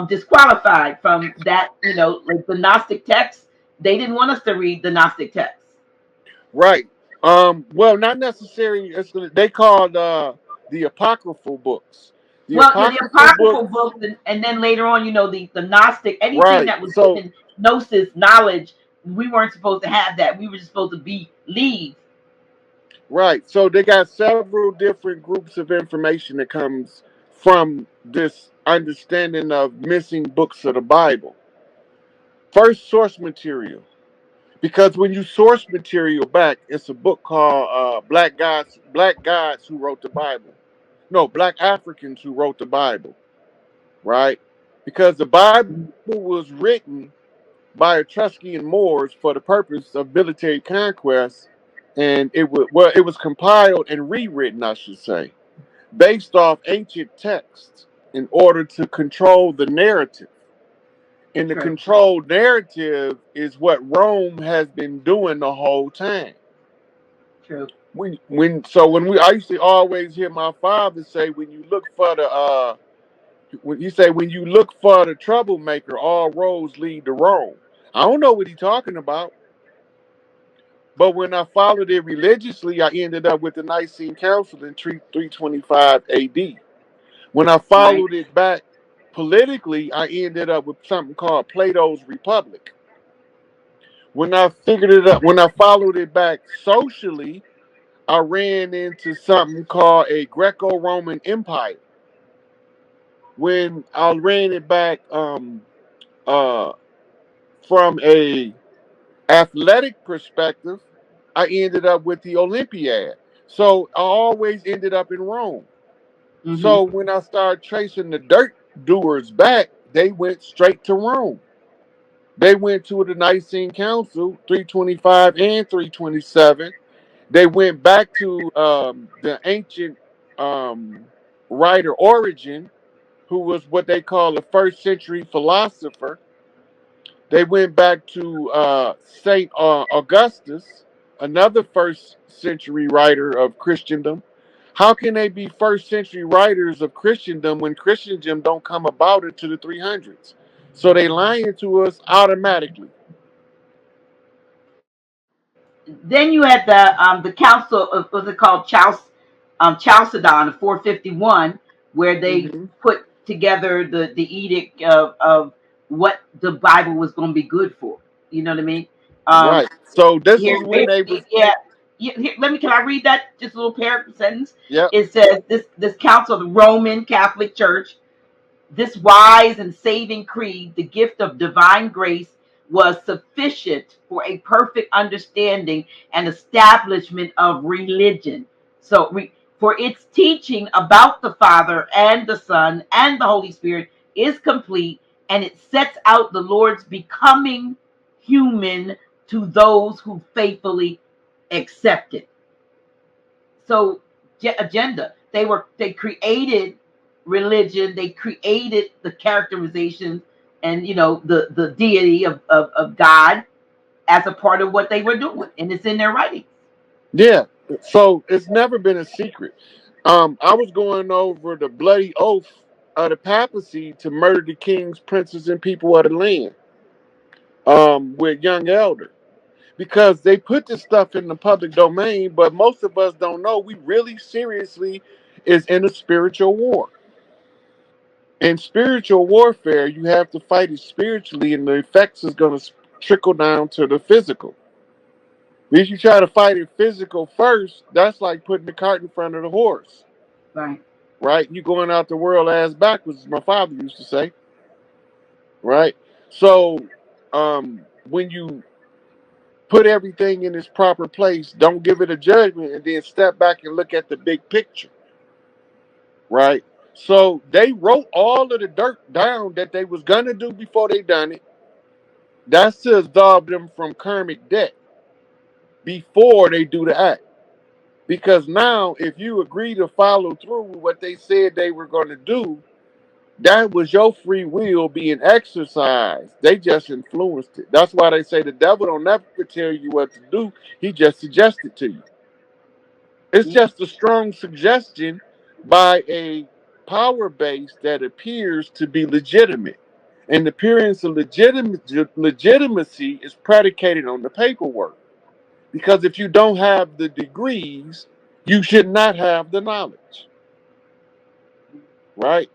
disqualified from that. Like the Gnostic texts, they didn't want us to read the Gnostic texts. Right. Well, not necessarily. They called the apocryphal books. The Well, the apocryphal apocryphal books. books, and then later on, the Gnostic, anything Right. that was So given gnosis knowledge, we weren't supposed to have that. We were just supposed to believe. right. So they got several different groups of information that comes from this understanding of missing books of the Bible. First, source material. Because when you source material back, it's a book called Black Gods Who Wrote the Bible. No, Black Africans Who Wrote the Bible, right? Because the Bible was written by Etruscan Moors for the purpose of military conquest, and it was compiled and rewritten, I should say, based off ancient texts in order to control the narrative. And the True. controlled narrative is what Rome has been doing the whole time. True. When we I used to always hear my father say, when you look for the when you say, when you look for the troublemaker, all roads lead to Rome. I don't know what he's talking about, but when I followed it religiously, I ended up with the Nicene Council in 325 AD. When I Right. followed it back politically, I ended up with something called Plato's Republic. When I followed it back socially, I ran into something called a Greco-Roman Empire. When I ran it back uh, from a athletic perspective, I ended up with the Olympiad. So I always ended up in Rome. Hmm. So when I started tracing the dirt doers back, they went straight to Rome. They went to the Nicene Council, 325 and 327. They went back to the ancient um, writer Origin, who was what they call a first century philosopher. They went back to Saint Augustus, another first century writer of Christendom. How can they be first century writers of Christendom when Christendom don't come about into the 300s? So they lying to us automatically. Then you had the council of, what's it called, Chalcedon of 451, where they Hmm. put together the edict of what the Bible was going to be good for. You know what I mean? Um, Right. So this here, is when they was. yeah. Can I read that just a little paragraph sentence? Yep. It says this council of the Roman Catholic Church, this wise and saving creed, the gift of divine grace, was sufficient for a perfect understanding and establishment of religion. So, for its teaching about the Father and the Son and the Holy Spirit is complete, and it sets out the Lord's becoming human to those who faithfully accept it. So, agenda. They created religion. They created the characterizations and the deity of God as a part of what they were doing, and it's in their writings. Yeah. So it's never been a secret. I was going over the bloody oath of the papacy to murder the kings, princes, and people of the land with young elder, because they put this stuff in the public domain, but most of us don't know we really seriously is in a spiritual war. In spiritual warfare, you have to fight it spiritually, and the effects is going to trickle down to the physical. If you try to fight it physical first, that's like putting the cart in front of the horse, Right. right? You going out the world ass backwards, as my father used to say, right? So, when you put everything in its proper place, don't give it a judgment, and then step back and look at the big picture, right? So they wrote all of the dirt down that they was gonna do before they done it. That's to absolve them from karmic debt before they do the act. Because now, if you agree to follow through with what they said they were going to do, that was your free will being exercised. They just influenced it. That's why they say the devil don't never tell you what to do. He just suggests it to you. It's Yeah. just a strong suggestion by a power base that appears to be legitimate. And the appearance of legitimacy is predicated on the paperwork. Because if you don't have the degrees, you should not have the knowledge, right?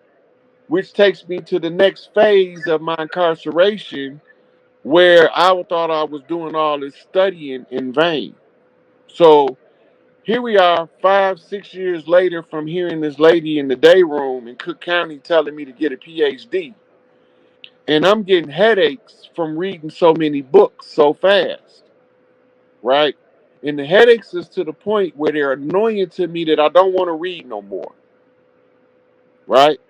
Which takes me to the next phase of my incarceration, where I thought I was doing all this studying in vain. So here we are, 5, 6 years later, from hearing this lady in the day room in Cook County telling me to get a PhD. And I'm getting headaches from reading so many books so fast, right? And the headaches is to the point where they're annoying to me that I don't want to read no more, right?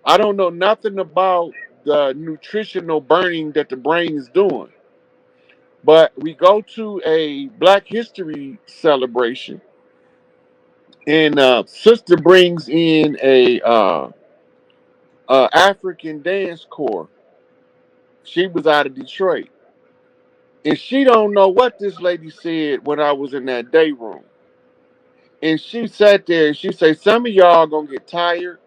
I don't know nothing about the nutritional burning that the brain is doing. But we go to a Black History celebration, and sister brings in a African dance corps. She was out of Detroit, and she don't know what this lady said when I was in that day room. And she sat there and she said, "Some of y'all gonna get tired.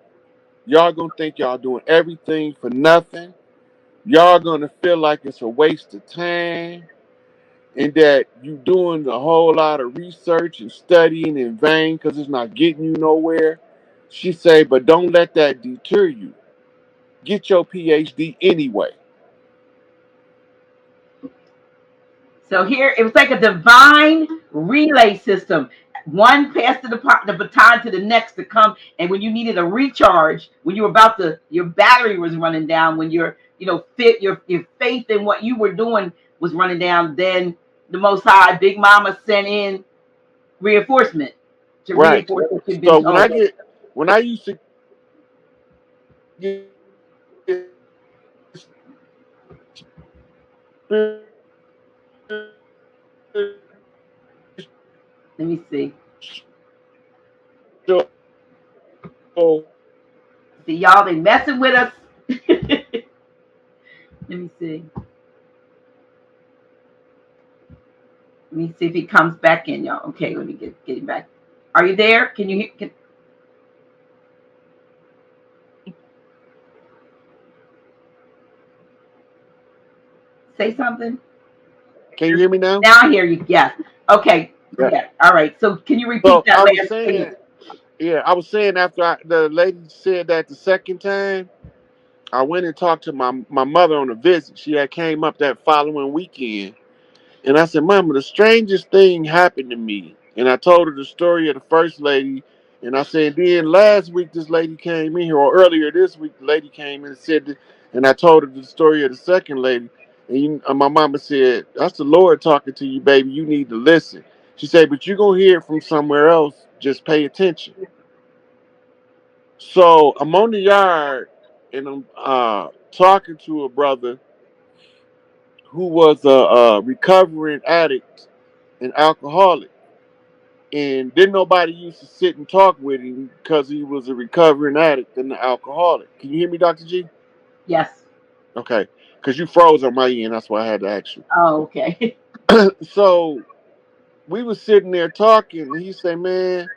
Y'all gonna think y'all doing everything for nothing. Y'all gonna feel like it's a waste of time, and that you doing a whole lot of research and studying in vain because it's not getting you nowhere." She say, "But don't let that deter you. Get your PhD anyway." So here, it was like a divine relay system. One passed the baton to the next to come, and when you needed a recharge, when you were about to, your battery was running down, when your faith in what you were doing was running down, then the Most High, Big Mama, sent in reinforcement to Right. reinforce what you've been So when I told. get when I used to get Let me see. spiritual See, y'all, they messing with us. Let me see. Let me see if he comes back in, y'all. Okay, let me get him back. Are you there? Can you say something? can you hear me now? Now I hear you. Yes. Okay. Yeah. Yeah. All right. So can you repeat So that I was last saying, statement? yeah, I was saying after the lady said that the second time, I went and talked to my mother on a visit. She had came up that following weekend. And I said, "Mama, the strangest thing happened to me." And I told her the story of the first lady. And I said, then last week this lady came in here, or earlier this week the lady came in and said, and I told her the story of the second lady. And my mama said, "That's the Lord talking to you, baby. You need to listen." She said, "But you're going to hear it from somewhere else. Just pay attention." So I'm on the yard, and I'm talking to a brother who was a recovering addict and alcoholic. And didn't nobody used to sit and talk with him because he was a recovering addict and an alcoholic. Can you hear me, Dr. G? Yes. Okay. Because you froze on my end. That's why I had to ask you. Oh, okay. So we was sitting there talking, and he said, "Man,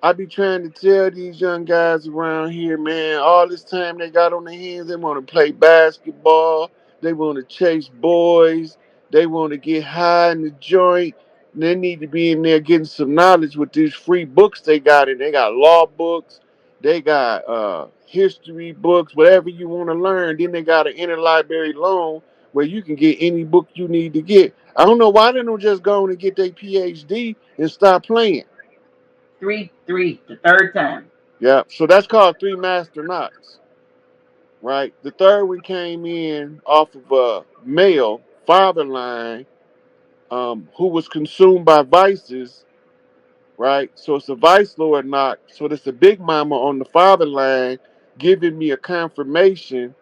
I be trying to tell these young guys around here, man, all this time they got on their hands, they want to play basketball, they want to chase boys, they want to get high in the joint. And they need to be in there getting some knowledge with these free books they got. And they got law books, they got history books, whatever you want to learn. Then they got an interlibrary loan where you can get any book you need to get. I don't know why they don't just go on and get their PhD and stop playing." Three, the third time. Yeah, so that's called three master knots, right? The third one came in off of a male father line, who was consumed by vices, right? So it's a vice lord knot. So it's a big mama on the father line giving me a confirmation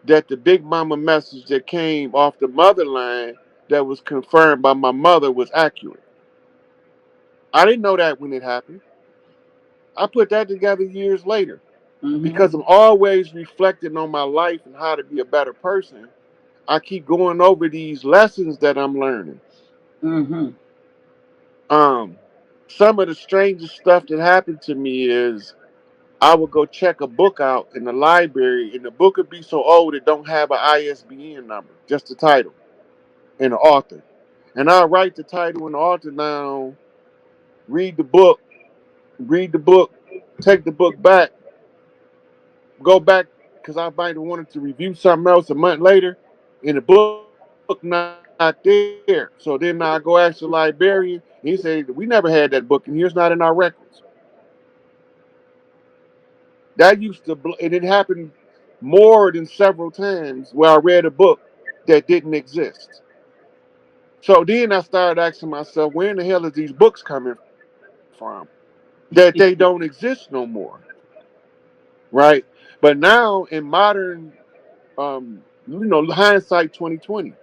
that the big mama message that came off the mother line that was confirmed by my mother was accurate. I didn't know that when it happened. I put that together years later. Mm-hmm. Because I'm always reflecting on my life and how to be a better person, I keep going over these lessons that I'm learning. Mm-hmm. Um, some of the strangest stuff that happened to me is I would go check a book out in the library, and the book would be so old it don't have an ISBN number, just the title and the author. And I write the title and the author down, read the book, take the book back, go back because I might have wanted to review something else a month later, and the book not there. So then I go ask the librarian, and he said, "We never had that book, and here's not in our records." That used to, and it happened more than several times where I read a book that didn't exist. So then I started asking myself, where in the hell is these books coming from? That they don't exist no more, right? But now in modern, hindsight 2020,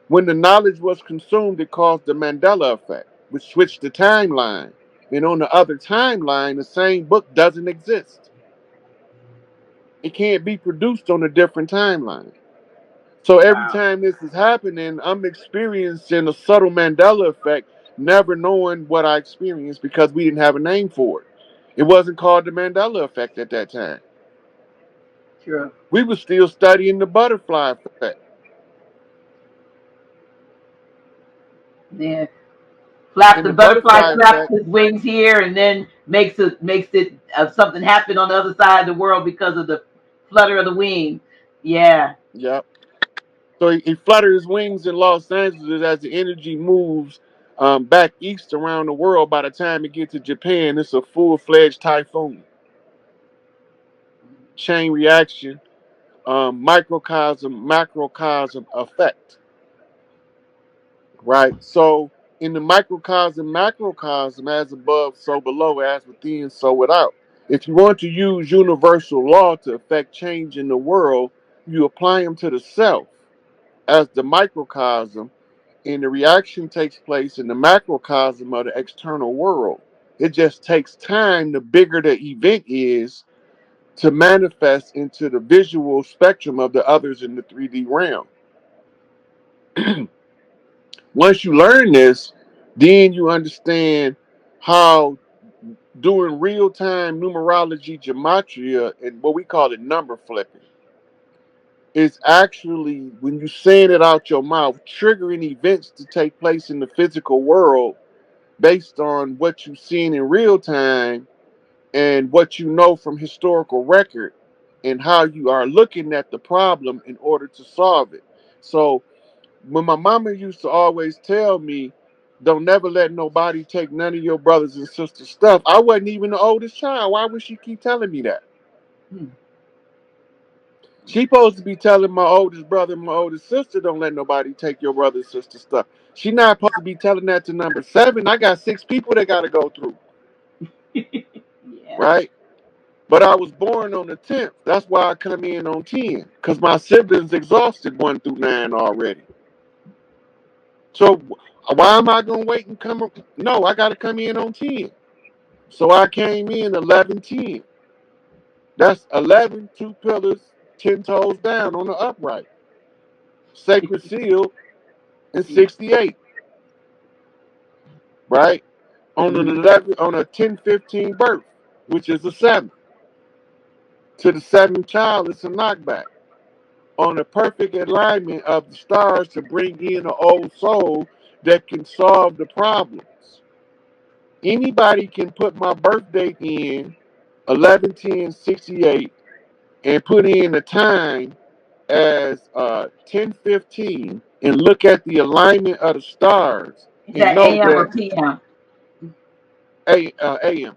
when the knowledge was consumed, it caused the Mandela effect, which switched the timeline. And on the other timeline, the same book doesn't exist. It can't be produced on a different timeline. So every Wow. time this is happening, I'm experiencing a subtle Mandela effect, never knowing what I experienced because we didn't have a name for it. It wasn't called the Mandela effect at that time. True. We were still studying the butterfly effect. Yeah. Flap And the the butterfly butterfly flaps effect, his wings here and then makes it something happen on the other side of the world because of the flutter of the wing. Yeah. yep. So he flutters his wings in Los Angeles as the energy moves back east around the world. By the time it gets to Japan, it's a full-fledged typhoon. Chain reaction, microcosm, macrocosm effect, right? So in the microcosm, macrocosm, as above, so below, as within, so without. If you want to use universal law to affect change in the world, you apply them to the self as the microcosm, and the reaction takes place in the macrocosm of the external world. It just takes time, the bigger the event is, to manifest into the visual spectrum of the others in the 3D realm. Once you learn this, then you understand how doing real time numerology gematria and what we call it number flipping is actually, when you saying it out your mouth, triggering events to take place in the physical world based on what you've seen in real time and what you know from historical record and how you are looking at the problem in order to solve it. So when my mama used to always tell me, don't never let nobody take none of your brothers and sisters stuff. I wasn't even the oldest child. Why would she keep telling me that? Hmm. She supposed to be telling my oldest brother and my oldest sister, don't let nobody take your brother and sister stuff. She not supposed to be telling that to number seven. I got six people that got to go through, Yeah. right? But I was born on the 10th. That's why I come in on 10, because my siblings exhausted 1 through 9 already. So why am I going to wait and come? No, I got to come in on 10. So I came in 11 10. That's 11, 2 pillars, 10 toes down on the upright. Sacred seal in 68, right? On an Mhm. 11, on a 10-15 birth, which is a 7. To the seventh child, it's a knockback. On a perfect alignment of the stars to bring in an old soul that can solve the problems. Anybody can put my birth date in 11/10/68 and put in the time as 10:15 and look at the alignment of the stars Is and that know AM or that PM? AM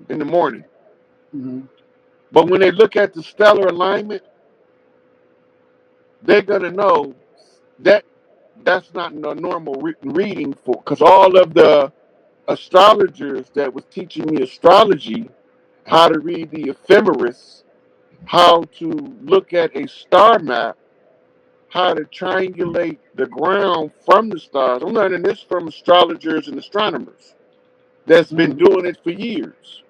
in the morning. Mhm. But when they look at the stellar alignment, they're gonna know that that's not a normal reading for, because all of the astrologers that was teaching me astrology, how to read the ephemeris, how to look at a star map, how to triangulate the ground from the stars. I'm learning this from astrologers and astronomers that's been Mhm. doing it for years.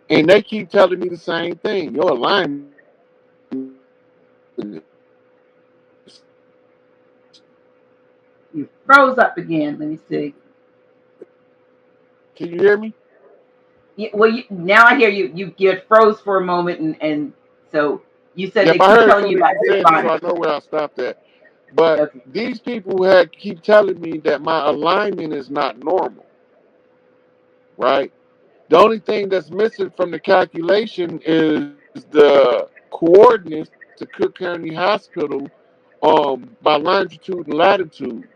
And they keep telling me the same thing. Your alignment is You froze up again. Let me see. Can you hear me? Well, now I hear you. You get froze for a moment, and so you said Yep, they I keep heard telling soon you as about you your said it, so body. I know where I stopped at. But Okay. these people had keep telling me that my alignment is not normal, right? The only thing that's missing from the calculation is the coordinates to Cook County Hospital by longitude and latitude.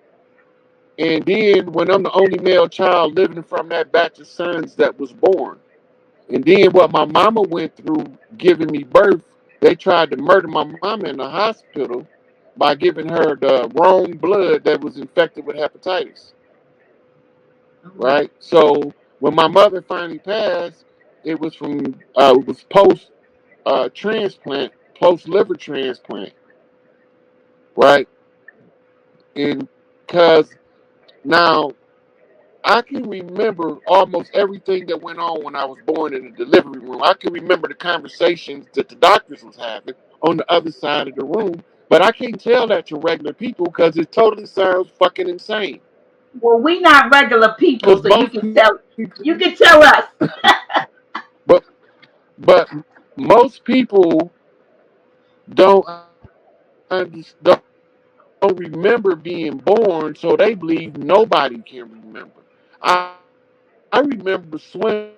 And then when I'm the only male child living from that batch of sons that was born. And then what my mama went through giving me birth, they tried to murder my mama in the hospital by giving her the wrong blood that was infected with hepatitis. Oh, Right? So when my mother finally passed, it was post transplant, post liver transplant, right? And because now I can remember almost everything that went on when I was born in the delivery room. I can remember the conversations that the doctors was having on the other side of the room, but I can't tell that to regular people because it totally sounds fucking insane. well, we not regular people, Because so you most can people, tell. You can tell us. but but most people don't remember being born, so they believe nobody can remember. I remember swimming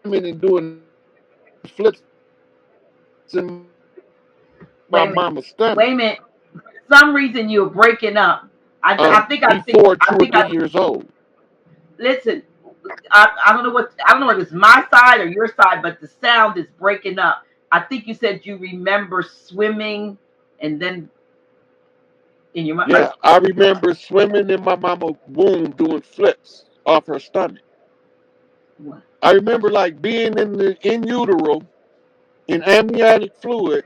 and doing the flips in my mama's stomach. Wait a minute. Wait a minute. For some reason you're breaking up. I think I see. Before I two or think I three years old. listen. I don't know what I don't know if it's my side or your side, but the sound is breaking up. I think you said you remember swimming, and then in your mind, like Yeah, I remember swimming in my mama's womb doing flips off her stomach. what? I remember like being in utero in amniotic fluid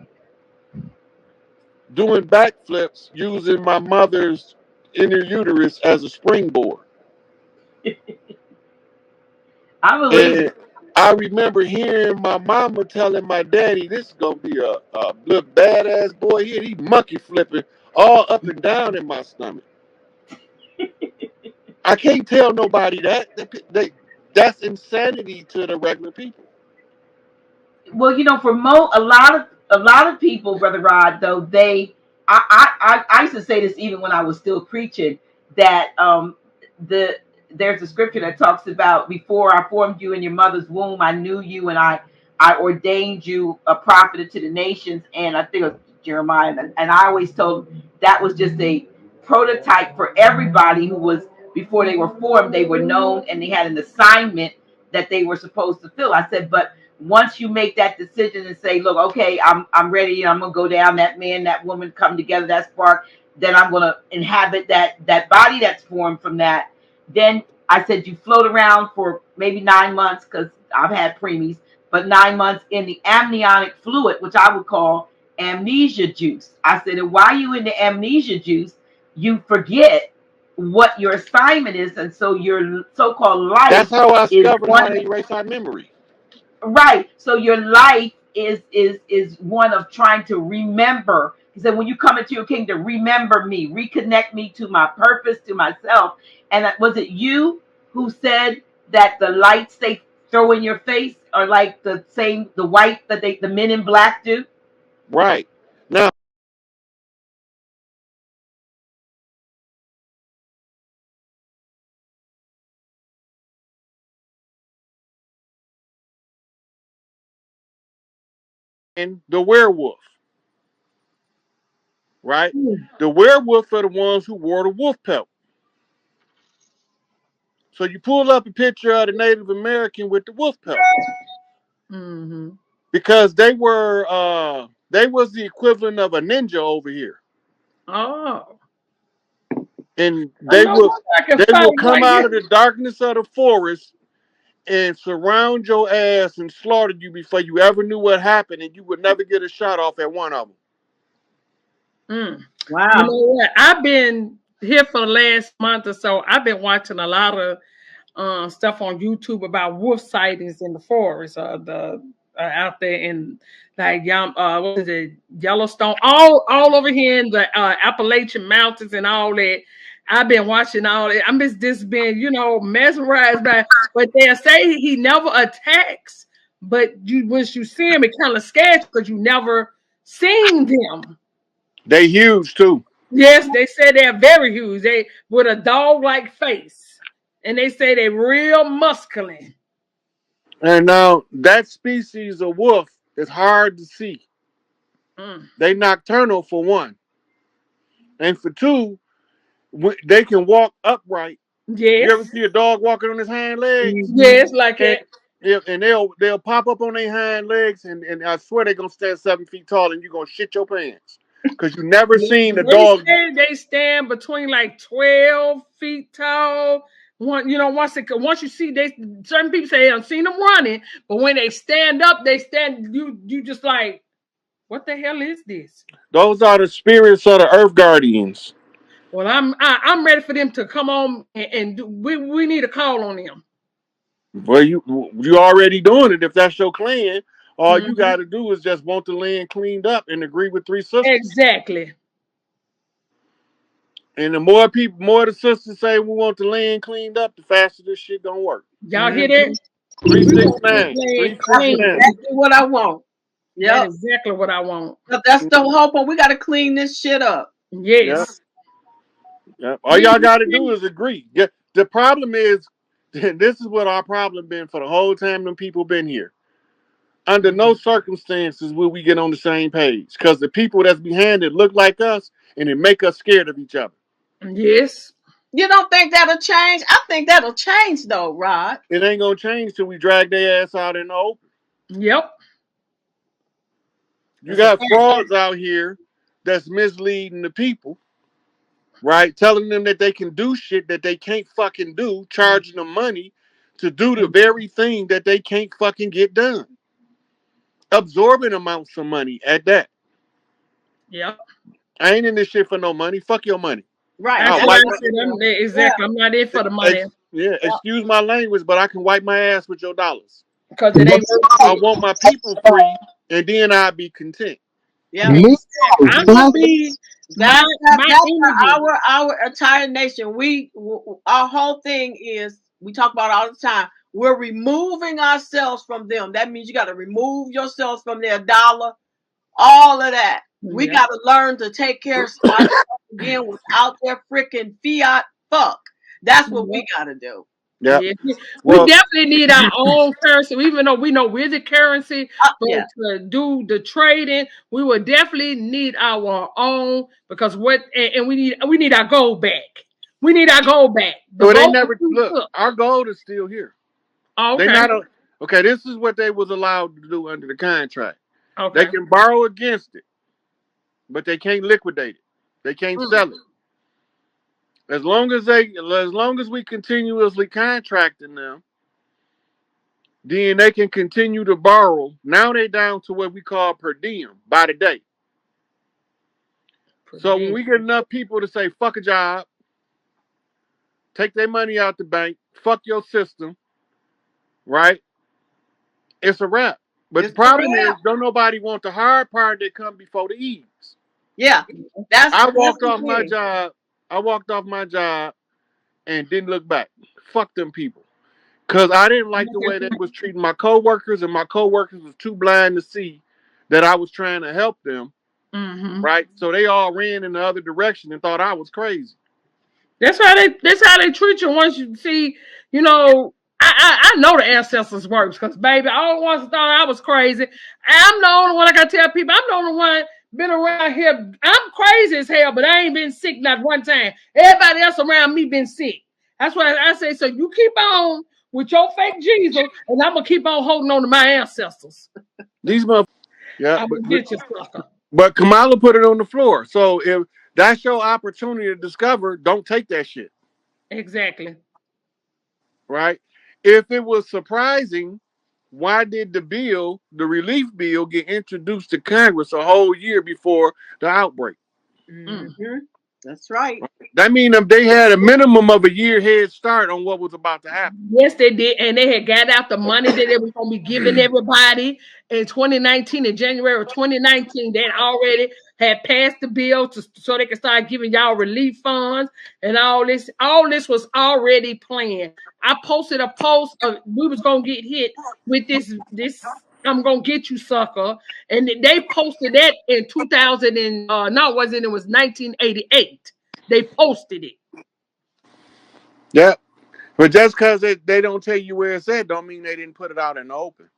doing backflips using my mother's inner uterus as a springboard. I believe And it. I remember hearing my mama telling my daddy, "This is gonna be a little badass boy here. He monkey flipping all up and down in my stomach." I can't tell nobody that. That's insanity to the regular people. Well, for a lot of people, Brother Rod, though I used to say this even when I was still preaching that the there's a scripture that talks about before I formed you in your mother's womb, I knew you and I ordained you a prophet to the nations, and I think it was Jeremiah, and I always told that was just a prototype for everybody who was before they were formed, they were known and they had an assignment that they were supposed to fill. I said, but once you make that decision and say, look, okay, I'm ready, I'm gonna go down, that man, that woman come together, that spark, then I'm gonna inhabit that body that's formed from that. Then I said you float around for maybe 9 months, because I've had preemies, but 9 months in the amniotic fluid, which I would call amnesia juice. I said, and while you in the amnesia juice, you forget what your assignment is, and so your so-called life That's how I is discovered one. how to erase our memory. Right. So your life is one of trying to remember. He said, when you come into your kingdom, remember me, reconnect me to my purpose, to myself. And was it you who said that the lights they throw in your face are like the white that the men in black do? Right. Now, and the werewolf, right? The werewolf are the ones who wore the wolf pelt. So you pull up a picture of the Native American with the wolf pelt Mm-hmm. because they was the equivalent of a ninja over here, Oh, and I know what I can they fight will come like out this. of the darkness of the forest and surround your ass and slaughter you before you ever knew what happened, and you would never get a shot off at one of them. Mm. You Wow. know what? I've been here for the last month or so. I've been watching a lot of stuff on YouTube about wolf sightings in the forest, the out there in like what is it, Yellowstone, all over here in the Appalachian Mountains and all that. I've been watching all it. I'm just been, mesmerized by. But they say he never attacks. But once you see him, it kind of scares you because you never seen them. They huge too. Yes, they say they're very huge. They with a dog-like face, and they say they're real muscular. And now that species of wolf is hard to see. Mm. They nocturnal for one, and for two, they can walk upright. You ever Yes, see a dog walking on his hind legs? yes, like And it. and they'll pop up on their hind legs, and I swear they're gonna stand 7 feet tall, and you're gonna shit your pants because you never seen a They dog. say they stand between like 12 feet tall. Once you see certain people say they don't seen them running, but when they stand up, they stand you just like, what the hell is this? Those are the spirits of the earth guardians. Well, I'm ready for them to come on we need a call on them. Well, you already doing it. If that's your clan, all you Mhm. got to do is just want the land cleaned up and agree with three sisters. Exactly. And the more people, more the sisters say we want the land cleaned up, the faster this shit gonna work. Y'all hear that? Three We six want this nine, land three six That's clean. nine. exactly what I want. That Yep. is exactly what I want. But that's the whole point. We got to clean this shit up. Yeah, Yes. yeah. All We, y'all got to do we is agree. Yeah. The problem is, this is what our problem been for the whole time them people been here. Under no circumstances will we get on the same page because the people that's behind it look like us and it make us scared of each other. yes. You don't think that'll change? I think that'll change though, Rod. It ain't gonna change till we drag their ass out in the open. Yep. You That's a got fact. frauds out here that's misleading the people, right? Telling them that they can do shit that they can't fucking do, charging them money to do the very thing that they can't fucking get done. Absorbing amounts of money at that. Yep. I ain't in this shit for no money. Fuck your money. Right. That's I'll That's what wipe I my said. yeah. Exactly. I'm not in for the money yeah, Yeah. excuse my language, but I can wipe my ass with your dollars. because it ain't I worth it. want my people free, and then I'll be content. Yeah. Exactly. I'm gonna be my That's energy. our entire nation. Our whole thing is we talk about it all the time. We're removing ourselves from them. That means you got to remove yourselves from their dollar. All of that. We Yeah. got to learn to take care of ourselves again without their freaking fiat fuck. That's what Yep. we got to do. Yeah. Yeah. We Well, definitely need our own currency, even though we know we're the currency, but Yeah. to do the trading, we will definitely need our own because and we need our gold back. We need our gold back. The well, they gold never we look. took. Our gold is still here. Oh, They okay. not okay. This is what they was allowed to do under the contract. They Okay. can borrow against it, but they can't liquidate it. They can't Mm. sell it. As long as we continuously contracting them, then they can continue to borrow. Now they down to what we call per diem by the day. Per So when diem. we get enough people to say fuck a job, take their money out the bank, fuck your system, right? It's a wrap. But the It's the problem is, real. don't nobody want the hard part that come before the ease. Yeah. I That's walked the off my thing. job. I walked off my job and didn't look back. Fuck them people. Cause I didn't like the way they was treating my coworkers, and my coworkers was too blind to see that I was trying to help them. Mm-hmm. Right? So they all ran in the other direction and thought I was crazy. That's how they treat you once you see, I know the ancestors works because baby, all the ones that thought I was crazy. I'm the only one I gotta tell people I'm the only one been around here. I'm crazy as hell, but I ain't been sick not one time. Everybody else around me been sick. That's why I say so you keep on with your fake Jesus, and I'm gonna keep on holding on to my ancestors. These motherfuckers. Yeah, I'm gonna get you, sucker. but Kamala put it on the floor. So if that's your opportunity to discover, don't take that shit. Exactly. Right? If it was surprising, why did the relief bill, get introduced to Congress a whole year before the outbreak? Mm. Mm-hmm. That's right. That means they had a minimum of a year head start on what was about to happen. Yes, they did, and they had got out the money that they were going to be giving everybody in 2019. In January of 2019, they had already had passed the bill so they could start giving y'all relief funds and all this. All this was already planned. I posted a post of we was gonna get hit with this. I'm gonna get you, sucker. And they posted that in 2000 and no, it wasn't. It was 1988. They posted it. Yeah. But just because they don't tell you where it's at, don't mean they didn't put it out in the open.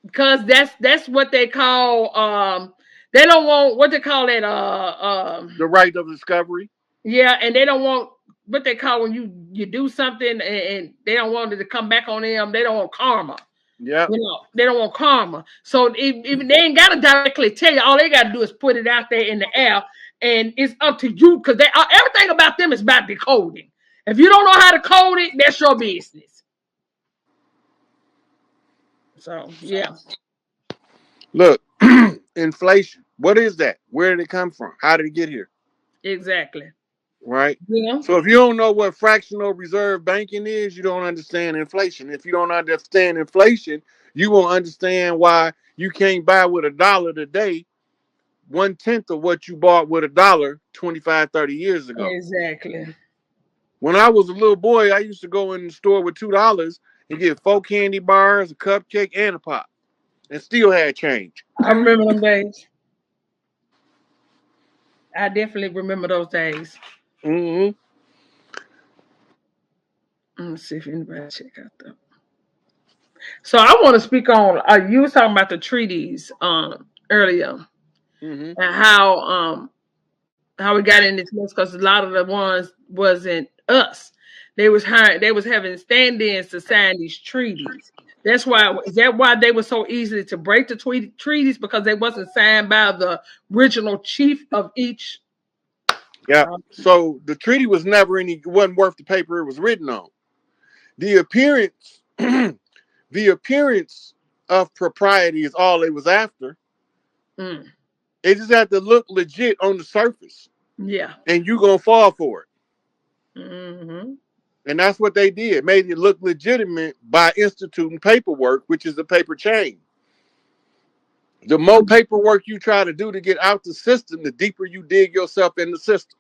Because that's what they call they don't want what they call it The right of discovery. yeah, and they don't want what they call when you do something and they don't want it to come back on them. They don't want karma. Yeah. You know, they don't want karma. So if they ain't gotta directly tell you, all they gotta do is put it out there in the air, and it's up to you because they everything about them is about decoding. If you don't know how to code it, that's your business. So yeah, Look, inflation. What is that? Where did it come from? How did it get here? exactly. Right? Yeah, So if you don't know what fractional reserve banking is, you don't understand inflation. If you don't understand inflation, you won't understand why you can't buy with $1 today 1/10 of what you bought with $1 25, 30 years ago. exactly. When I was a little boy, I used to go in the store with $2 and get 4 candy bars, a cupcake, and a pop, and still had change. I remember them days. I definitely remember those days. Hmm. Let's see if anybody check out the. So I want to speak on. You was talking about the treaties earlier Hmm. and how we got in this mess because a lot of the ones wasn't us. They was hiring. They was having stand-ins to sign these treaties. That's why. Is that why they were so easy to break the treaties because they wasn't signed by the original chief of each. Yeah. Um, So the treaty was never any wasn't worth the paper it was written on. The appearance, the appearance of propriety is all they was after. mm, It just had to look legit on the surface, yeah. and you gonna fall for it. Hmm. And that's what they did. Made it look legitimate by instituting paperwork, which is the paper chain. The more paperwork you try to do to get out the system, the deeper you dig yourself in the system.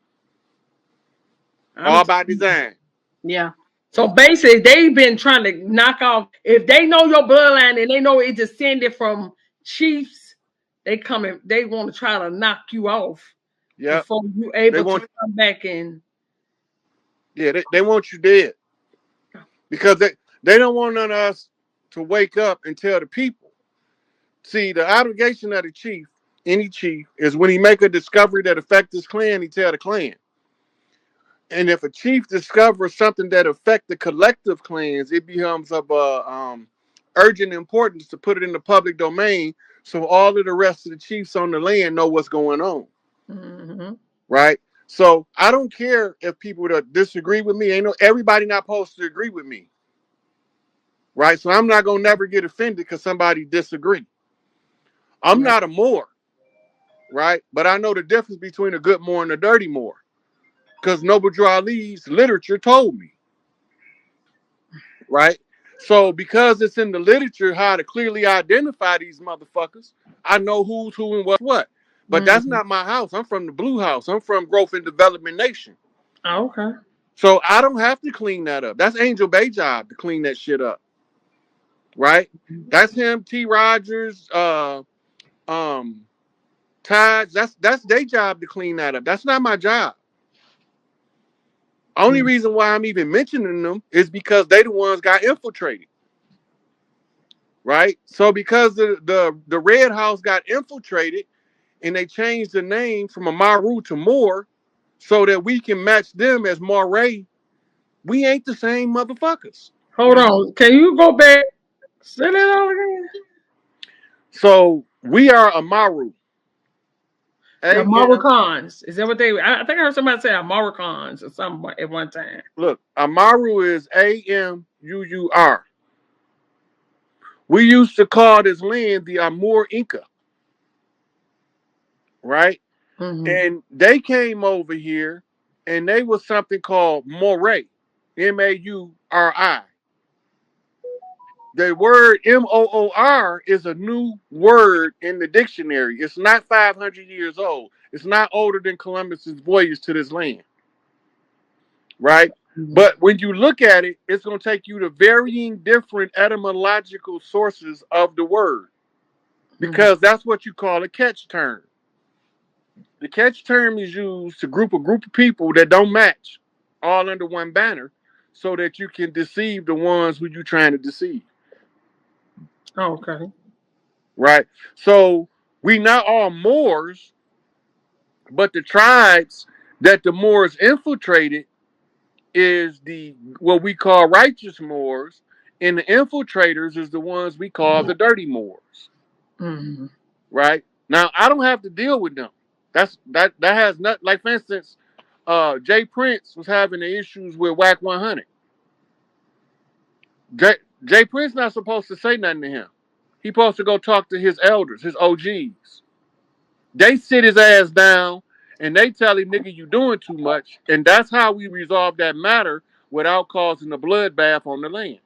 I'm All by design. Yeah. So basically, they've been trying to knock off. If they know your bloodline and they know it descended from chiefs, they come and they want to try to knock you off Yeah. before you They able to want come back and. they want you dead. Because they don't want none of us to wake up and tell the people. See, the obligation of the chief, any chief, is when he make a discovery that affects his clan, he tell the clan. And if a chief discovers something that affect the collective clans, it becomes of urgent importance to put it in the public domain so all of the rest of the chiefs on the land know what's going on. Mm-hmm. Right? So I don't care if people that disagree with me. Ain't no everybody not supposed to agree with me. Right? So I'm not gonna never get offended because somebody disagree. I'm Right. not a Moor, right? But I know the difference between a good Moor and a dirty Moor. Because Noble Drew Ali's literature told me, right? So because it's in the literature how to clearly identify these motherfuckers, I know who's who and what's what. But that's Mm-hmm. not my house. I'm from the Blue House. I'm from Growth and Development Nation. Oh, okay. So I don't have to clean that up. That's Angel Bay job to clean that shit up, right? That's him, T. Rogers, um, Taj. That's their job to clean that up. That's not my job. Only Mm-hmm. reason why I'm even mentioning them is because they the ones got infiltrated, right? So because the Red House got infiltrated and they changed the name from Amaru to Moore so that we can match them as Moray, we ain't the same motherfuckers. Hold on. Can you go back? Say that all again. So we are Amaru. The AM. Marocans. Is that what they? I think I heard somebody say Marocans or something at one time. Look, Amaru is AMUUR. We used to call this land the Amur Inca, right? Mm-hmm. And they came over here and they was something called Moray, Mauri. The word MOOR is a new word in the dictionary. It's not 500 years old. It's not older than Columbus's voyage to this land, right? Mhm. But when you look at it, it's going to take you to varying different etymological sources of the word Mhm. because that's what you call a catch term. The catch term is used to group a group of people that don't match all under one banner so that you can deceive the ones who you're trying to deceive, Okay. right? So we not all Moors, but the tribes that the Moors infiltrated is the what we call righteous Moors, and the infiltrators is the ones we call the dirty Moors, Mhm. right? Now I don't have to deal with them. That has not like for instance, Jay Prince was having the issues with Whack 100. Jay, Jay Prince not supposed to say nothing to him. He supposed to go talk to his elders, his OGs. They sit his ass down and they tell him, nigga, you doing too much. And that's how we resolve that matter without causing a bloodbath on the land.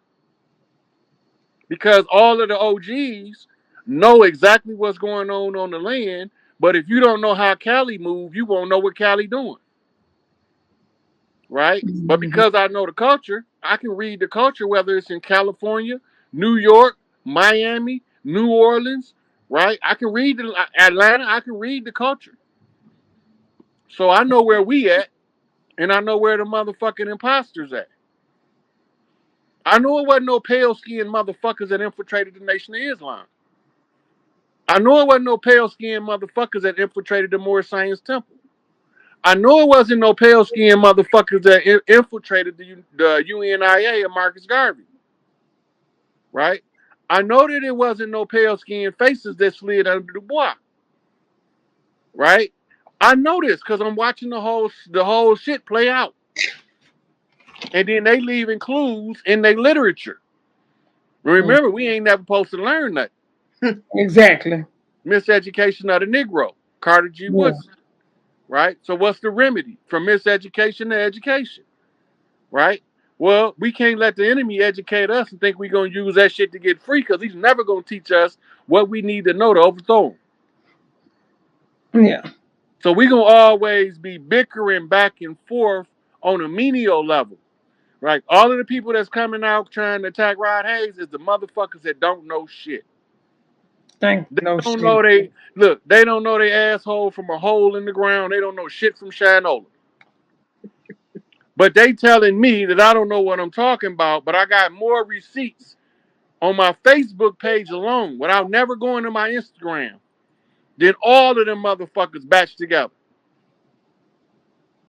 Because all of the OGs know exactly what's going on the land. But if you don't know how Cali move, you won't know what Cali doing. Right? But Mhm. because I know the culture, I can read the culture, whether it's in California, New York, Miami, New Orleans, right? I can read the Atlanta, I can read the culture. So I know where we at, and I know where the motherfucking imposters at. I know it wasn't no pale skinned motherfuckers that infiltrated the Nation of Islam. I know it wasn't no pale skinned motherfuckers that infiltrated the Moorish Science Temple. I know it wasn't no pale skinned motherfuckers that infiltrated the UNIA and Marcus Garvey, right? I know that it wasn't no pale skinned faces that slid under the bois, right? I know this because I'm watching the whole shit play out. And then they leaving clues in their literature. Mhm. Remember, we ain't never supposed to learn that. Exactly. Miseducation of the Negro, Carter G. Yeah. Woodson, right? So what's the remedy from miseducation to education, right? Well, we can't let the enemy educate us and think we're going to use that shit to get free because he's never going to teach us what we need to know to overthrow him. Yeah. So we're going to always be bickering back and forth on a menial level, right? All of the people that's coming out trying to attack Rod Hayes is the motherfuckers that don't know shit. Thank They no don't shit. know they look. They don't know they asshole from a hole in the ground. They don't know shit from Shinola. But they telling me that I don't know what I'm talking about. But I got more receipts on my Facebook page alone, without never going to my Instagram, than all of them motherfuckers batched together.